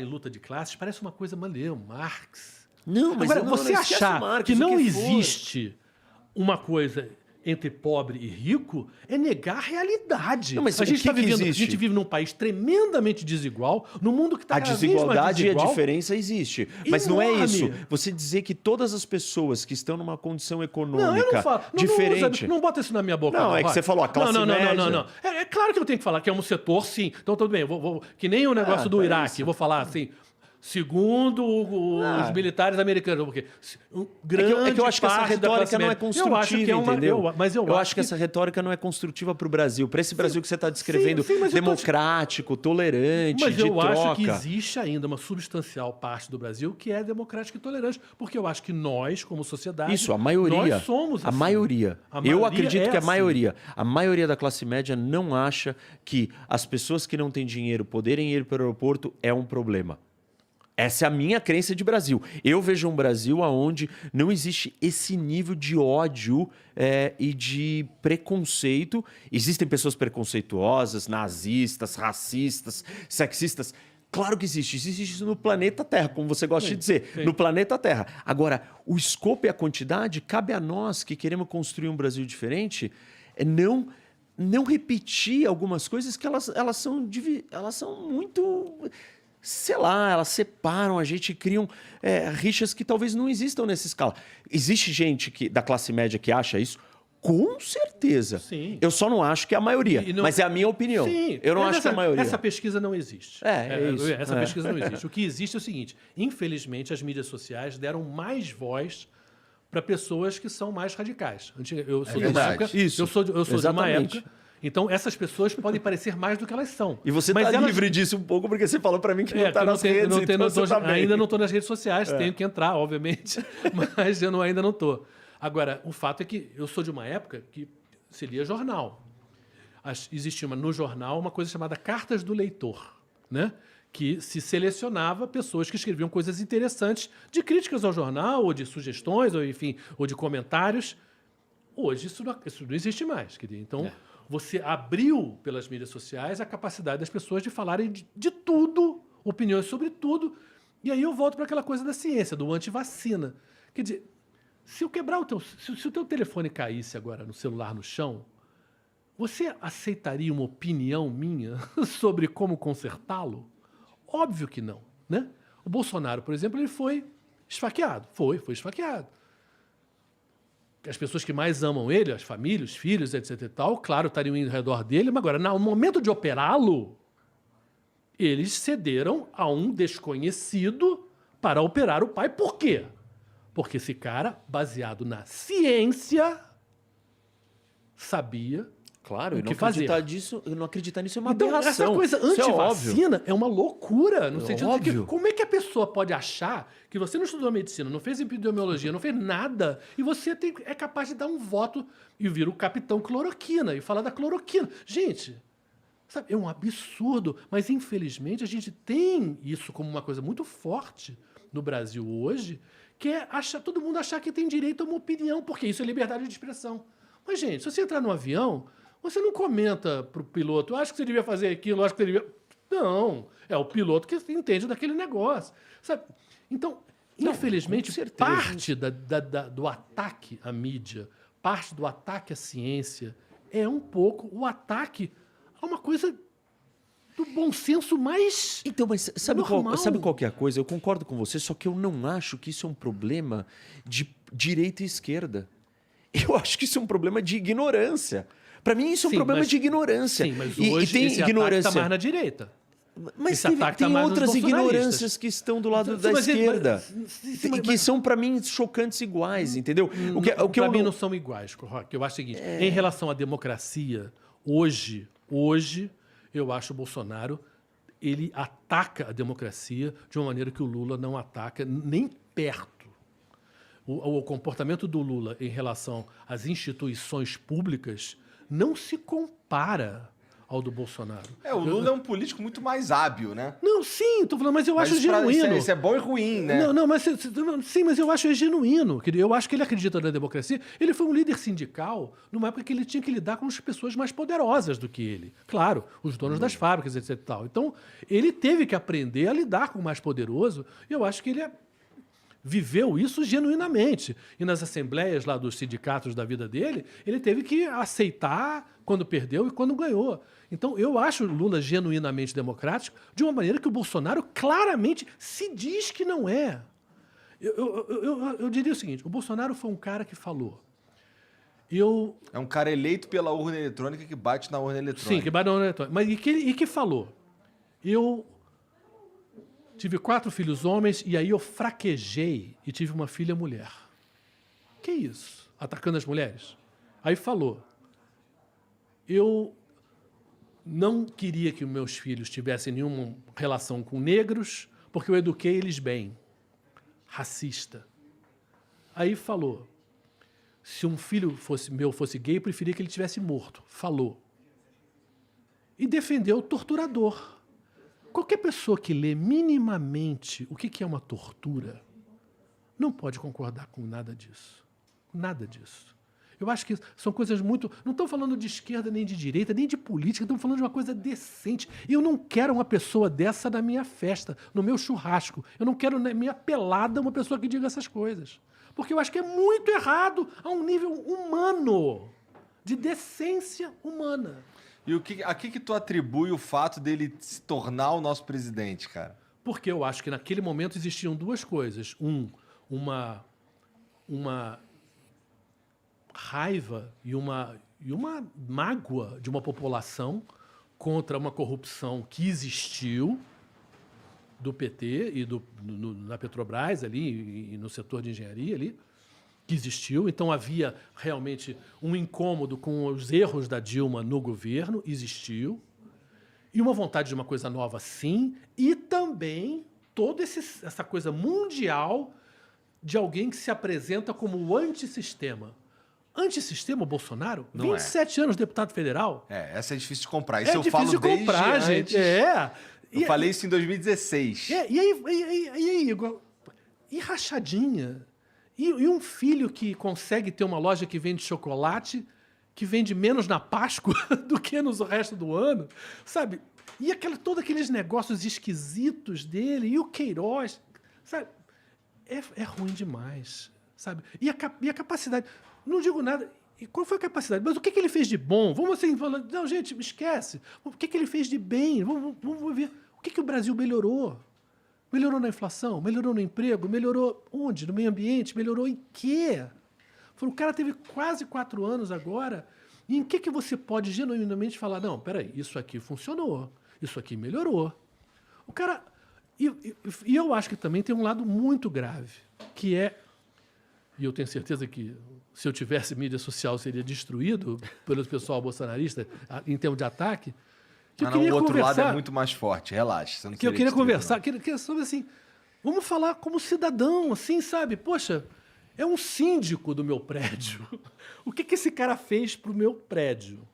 em luta de classes parece uma coisa maneira, Marx. Não, mas Agora, não você esquece o achar Marx, que o não que for. existe uma coisa entre pobre e rico é negar a realidade. Não, mas a o gente que tá vivendo, existe? a gente vive num país tremendamente desigual, num mundo que está A cada vez mais desigualdade e a desigual. diferença existe. Mas não é Enorme. isso. Você dizer que todas as pessoas que estão numa condição Não, econômica eu não falo. diferente... Não bota isso na minha boca. Não, é que vai. você falou, a classe média. Não. É claro que eu tenho que falar que é um setor, sim. Então, tudo bem. Que nem o negócio do é Iraque. isso. Eu vou falar assim... Segundo os militares americanos, porque É que eu acho que essa retórica não é construtiva, entendeu? Eu acho que essa retórica não é construtiva para o Brasil, para esse Brasil que você está descrevendo, mas democrático, tolerante, Mas de eu troca. acho que existe ainda uma substancial parte do Brasil que é democrática e tolerante, porque eu acho que nós, como sociedade, Isso, a maioria. nós somos assim. A maioria. A Eu maioria acredito é que assim. a maioria da classe média não acha que as pessoas que não têm dinheiro poderem ir para o aeroporto é um problema. Essa é a minha crença de Brasil. Eu vejo um Brasil onde não existe esse nível de ódio e de preconceito. Existem pessoas preconceituosas, nazistas, racistas, sexistas. Claro que existe. Existe isso no planeta Terra, como você gosta de dizer. Sim. No planeta Terra. Agora, o escopo e a quantidade, cabe a nós que queremos construir um Brasil diferente, não repetir algumas coisas que elas são muito... Sei lá, elas separam a gente e criam rixas que talvez não existam nessa escala. Existe gente da classe média que acha isso? Com certeza. Sim. Eu só não acho que é a maioria, mas é a minha opinião. Sim, eu não acho que é a maioria. Essa pesquisa não existe. É isso. Essa pesquisa não existe. O que existe é o seguinte: infelizmente, as mídias sociais deram mais voz para pessoas que são mais radicais. Eu sou de uma verdade. época. Isso. Eu sou de uma Exatamente. época. Então, essas pessoas podem parecer mais do que elas são. E você Mas está elas... livre disso um pouco, porque você falou para mim que não está nas redes, Ainda não estou nas redes sociais, tenho que entrar, obviamente, mas ainda não estou. Agora, o fato é que eu sou de uma época que se lia jornal. Existia no jornal uma coisa chamada Cartas do Leitor, né? Que se selecionava pessoas que escreviam coisas interessantes de críticas ao jornal, ou de sugestões, ou enfim, ou de comentários. Hoje isso não existe mais. Então, você abriu pelas mídias sociais a capacidade das pessoas de falarem de tudo, opiniões sobre tudo. E aí eu volto para aquela coisa da ciência, do antivacina. Quer dizer, se eu quebrar se o teu telefone caísse agora no celular no chão, você aceitaria uma opinião minha sobre como consertá-lo? Óbvio que não, né? O Bolsonaro, por exemplo, ele foi esfaqueado. Foi esfaqueado. As pessoas que mais amam ele, as famílias, os filhos, etc e tal, claro, estariam indo ao redor dele, mas agora, no momento de operá-lo, eles cederam a um desconhecido para operar o pai. Por quê? Porque esse cara, baseado na ciência, sabia Claro, o que fazer. Não acreditar nisso é uma Então, aberração. essa coisa antivacina é uma loucura, no sentido de que como é que a pessoa pode achar que você não estudou medicina, não fez epidemiologia, não fez nada, e você é capaz de dar um voto e vira o capitão cloroquina e falar da cloroquina. Gente, sabe, é um absurdo, mas infelizmente a gente tem isso como uma coisa muito forte no Brasil hoje, que é todo mundo achar que tem direito a uma opinião, porque isso é liberdade de expressão. Mas, gente, se você entrar no avião, você não comenta para o piloto, acho que você devia fazer aquilo, acho que você devia... Não, é o piloto que entende daquele negócio. Sabe? Então, infelizmente, parte do ataque à mídia, parte do ataque à ciência, é um pouco o ataque a uma coisa do bom senso mais Então, mas sabe normal. qual que é a coisa? Eu concordo com você, só que eu não acho que isso é um problema de direita e esquerda. Eu acho que isso é um problema de ignorância. Para mim, isso é um problema de ignorância. Sim, mas hoje tem esse ignorância ataque está mais na direita. Mas esse tem outras ignorâncias que estão do lado da esquerda. Que são, para mim, chocantes iguais, entendeu? Para mim não são iguais, Roque. Eu acho o seguinte, em relação à democracia, hoje, eu acho o Bolsonaro, ele ataca a democracia de uma maneira que o Lula não ataca nem perto. O comportamento do Lula em relação às instituições públicas não se compara ao do Bolsonaro. O Lula é um político muito mais hábil, né? Não, sim, tô falando, mas eu acho isso genuíno. Isso é bom e ruim, né? Não, mas sim, mas eu acho genuíno. Eu acho que ele acredita na democracia. Ele foi um líder sindical numa época que ele tinha que lidar com as pessoas mais poderosas do que ele. Claro, os donos das fábricas, etc. E tal. Então, ele teve que aprender a lidar com o mais poderoso. E eu acho que ele viveu isso genuinamente. E nas assembleias lá dos sindicatos da vida dele, ele teve que aceitar quando perdeu e quando ganhou. Então, eu acho o Lula genuinamente democrático de uma maneira que o Bolsonaro claramente se diz que não é. Eu diria o seguinte, o Bolsonaro foi um cara que falou... É um cara eleito pela urna eletrônica que bate na urna eletrônica. Sim, que bate na urna eletrônica. Mas e que falou? Eu tive 4 filhos homens e aí eu fraquejei e tive uma filha mulher. Que isso? Atacando as mulheres? Aí falou... Eu não queria que os meus filhos tivessem nenhuma relação com negros, porque eu eduquei eles bem. Racista. Aí falou, se um filho meu fosse gay, eu preferia que ele tivesse morto. Falou. E defendeu o torturador. Qualquer pessoa que lê minimamente o que é uma tortura, não pode concordar com nada disso. Nada disso. Eu acho que são coisas muito... Não estou falando de esquerda, nem de direita, nem de política, estamos falando de uma coisa decente. E eu não quero uma pessoa dessa na minha festa, no meu churrasco. Eu não quero na minha pelada uma pessoa que diga essas coisas. Porque eu acho que é muito errado a um nível humano, de decência humana. E a que tu atribui o fato dele se tornar o nosso presidente, cara? Porque eu acho que naquele momento existiam 2 coisas. Uma raiva e uma mágoa de uma população contra uma corrupção que existiu do PT e na Petrobras ali e no setor de engenharia ali, que existiu. Então havia realmente um incômodo com os erros da Dilma no governo, existiu. E uma vontade de uma coisa nova, sim. E também toda essa coisa mundial de alguém que se apresenta como o antissistema. Antissistema, o Bolsonaro? Não 27 anos deputado federal? Essa é difícil de comprar. Isso eu difícil falo de comprar, desde gente. antes. Eu falei isso em 2016. E aí, Igor? E rachadinha? E um filho que consegue ter uma loja que vende chocolate, que vende menos na Páscoa do que no resto do ano, sabe? E todos aqueles negócios esquisitos dele, e o Queiroz, sabe? É ruim demais, sabe? E a capacidade... Não digo nada. E qual foi a capacidade? Mas o que ele fez de bom? Vamos assim falar. Não, gente, esquece. O que ele fez de bem? Vamos ver. O que o Brasil melhorou? Melhorou na inflação? Melhorou no emprego? Melhorou onde? No meio ambiente? Melhorou em quê? O cara teve quase 4 anos agora. E em que você pode genuinamente falar, não, peraí, isso aqui funcionou. Isso aqui melhorou. O cara... E eu acho que também tem um lado muito grave, que é... E eu tenho certeza que, se eu tivesse mídia social, seria destruído pelo pessoal bolsonarista em termos de ataque. O outro lado é muito mais forte, relaxa. Você não que eu queria conversar, sobre assim, vamos falar como cidadão, assim, sabe? Poxa, é um síndico do meu prédio. O que esse cara fez pro meu prédio?